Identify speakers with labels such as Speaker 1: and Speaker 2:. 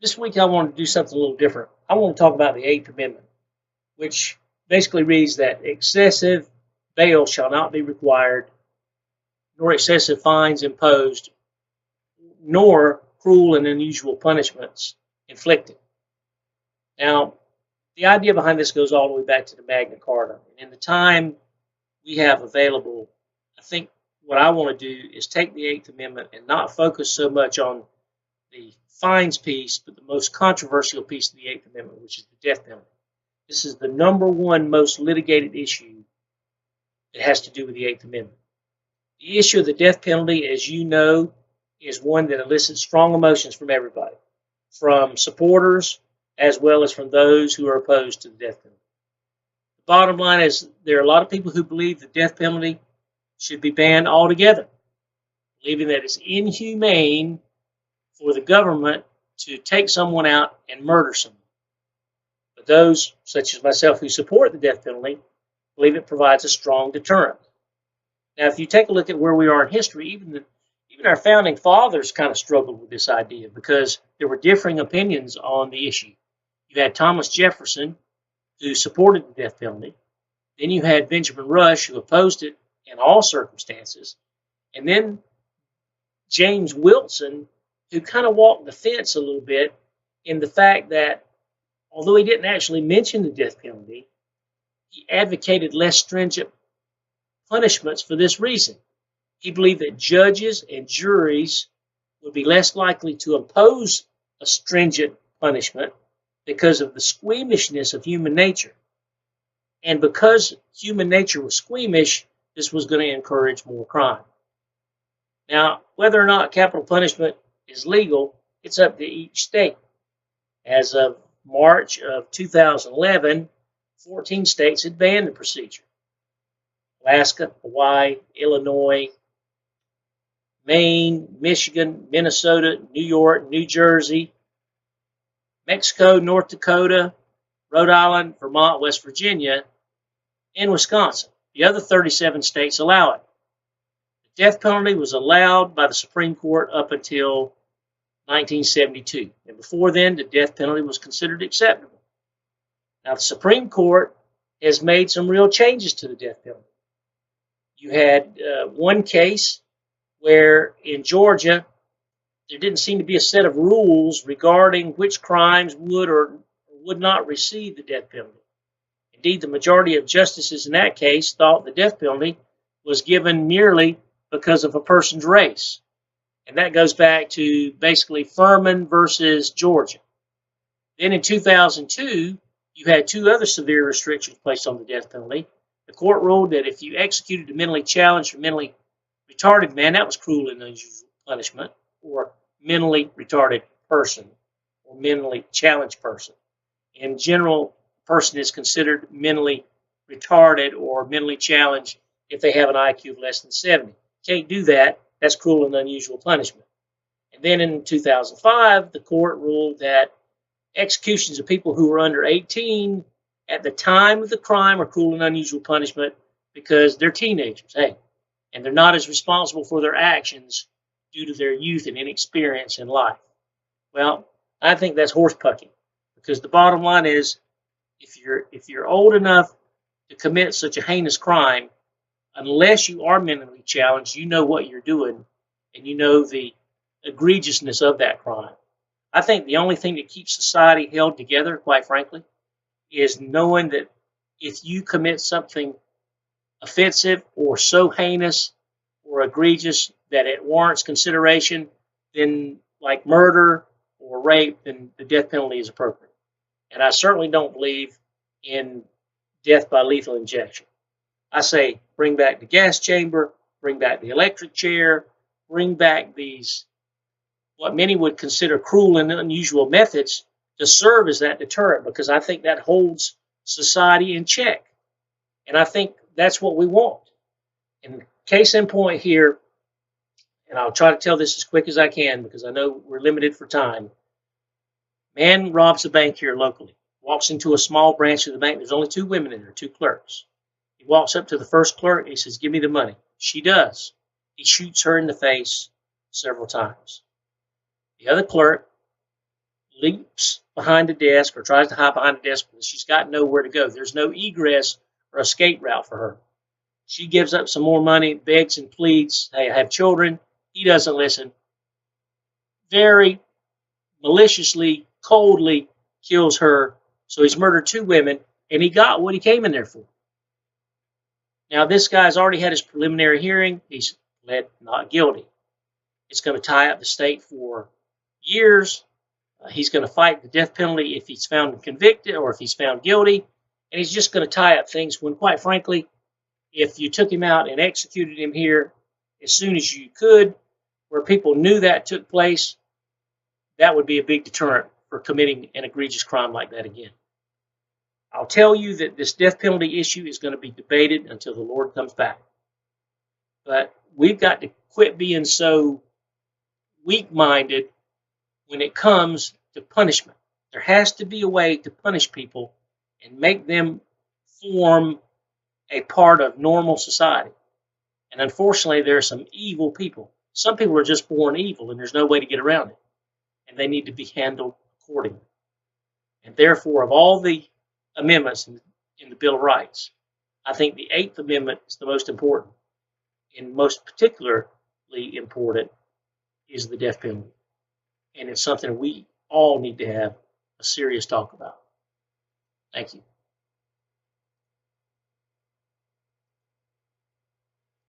Speaker 1: This week I want to do something a little different. I want to talk about the Eighth Amendment, which basically reads that excessive bail shall not be required, nor excessive fines imposed, nor cruel and unusual punishments inflicted. Now, the idea behind this goes all the way back to the Magna Carta. And in the time we have available, I think what I want to do is take the Eighth Amendment and not focus so much on the fines piece, but the most controversial piece of the Eighth Amendment, which is the death penalty. This is the number one most litigated issue that has to do with the Eighth Amendment. The issue of the death penalty, as you know, is one that elicits strong emotions from everybody, from supporters as well as from those who are opposed to the death penalty. The bottom line is there are a lot of people who believe the death penalty should be banned altogether, believing that it's inhumane for the government to take someone out and murder someone. But those, such as myself, who support the death penalty, believe it provides a strong deterrent. Now, if you take a look at where we are in history, even our founding fathers kind of struggled with this idea because there were differing opinions on the issue. You had Thomas Jefferson, who supported the death penalty. Then you had Benjamin Rush, who opposed it in all circumstances. And then James Wilson, who kind of walked the fence a little bit in the fact that although he didn't actually mention the death penalty, he advocated less stringent punishments for this reason. He believed that judges and juries would be less likely to impose a stringent punishment because of the squeamishness of human nature. And because human nature was squeamish, this was going to encourage more crime. Now, whether or not capital punishment is legal, it's up to each state. As of March of 2011, 14 states had banned the procedure. Alaska, Hawaii, Illinois, Maine, Michigan, Minnesota, New York, New Jersey, Mexico, North Dakota, Rhode Island, Vermont, West Virginia, and Wisconsin. The other 37 states allow it. The death penalty was allowed by the Supreme Court up until 1972. And before then, the death penalty was considered acceptable. Now, the Supreme Court has made some real changes to the death penalty. You had one case where in Georgia, there didn't seem to be a set of rules regarding which crimes would or would not receive the death penalty. Indeed, the majority of justices in that case thought the death penalty was given merely because of a person's race. And that goes back to basically Furman versus Georgia. Then in 2002, you had two other severe restrictions placed on the death penalty. The court ruled that if you executed a mentally challenged or mentally retarded man, that was cruel and unusual punishment, or mentally retarded person, or mentally challenged person. In general, a person is considered mentally retarded or mentally challenged if they have an IQ of less than 70. Can't do that. That's cruel and unusual punishment. And then in 2005, the court ruled that executions of people who were under 18 at the time of the crime are cruel and unusual punishment because they're teenagers, and they're not as responsible for their actions due to their youth and inexperience in life. Well, I think that's horsepucking, because the bottom line is, if you're old enough to commit such a heinous crime, unless you are mentally challenged, you know what you're doing, and you know the egregiousness of that crime. I think the only thing that keeps society held together, quite frankly, is knowing that if you commit something offensive or so heinous or egregious that it warrants consideration, then like murder or rape, then the death penalty is appropriate. And I certainly don't believe in death by lethal injection. I say bring back the gas chamber, bring back the electric chair, bring back these, what many would consider cruel and unusual methods to serve as that deterrent, because I think that holds society in check. And I think that's what we want. And case in point here, and I'll try to tell this as quick as I can because I know we're limited for time. Man robs a bank here locally, walks into a small branch of the bank. There's only two women in there, two clerks. He walks up to the first clerk and he says, "Give me the money." She does. He shoots her in the face several times. The other clerk leaps behind the desk or tries to hide behind the desk because she's got nowhere to go. There's no egress or escape route for her. She gives up some more money, begs and pleads, hey, I have children. He doesn't listen. Very maliciously, coldly kills her. So he's murdered 2 women, and he got what he came in there for. Now, this guy's already had his preliminary hearing. He's pled not guilty. It's going to tie up the state for years. He's going to fight the death penalty if he's found convicted or if he's found guilty. And he's just going to tie up things when, quite frankly, if you took him out and executed him here as soon as you could, where people knew that took place, that would be a big deterrent for committing an egregious crime like that again. I'll tell you that this death penalty issue is going to be debated until the Lord comes back. But we've got to quit being so weak-minded when it comes to punishment. There has to be a way to punish people and make them form a part of normal society. And unfortunately, there are some evil people. Some people are just born evil, and there's no way to get around it. And they need to be handled accordingly. And therefore, of all the amendments in the Bill of Rights, I think the 8th Amendment is the most important. And most particularly important is the death penalty. And it's something we all need to have a serious talk about. Thank you.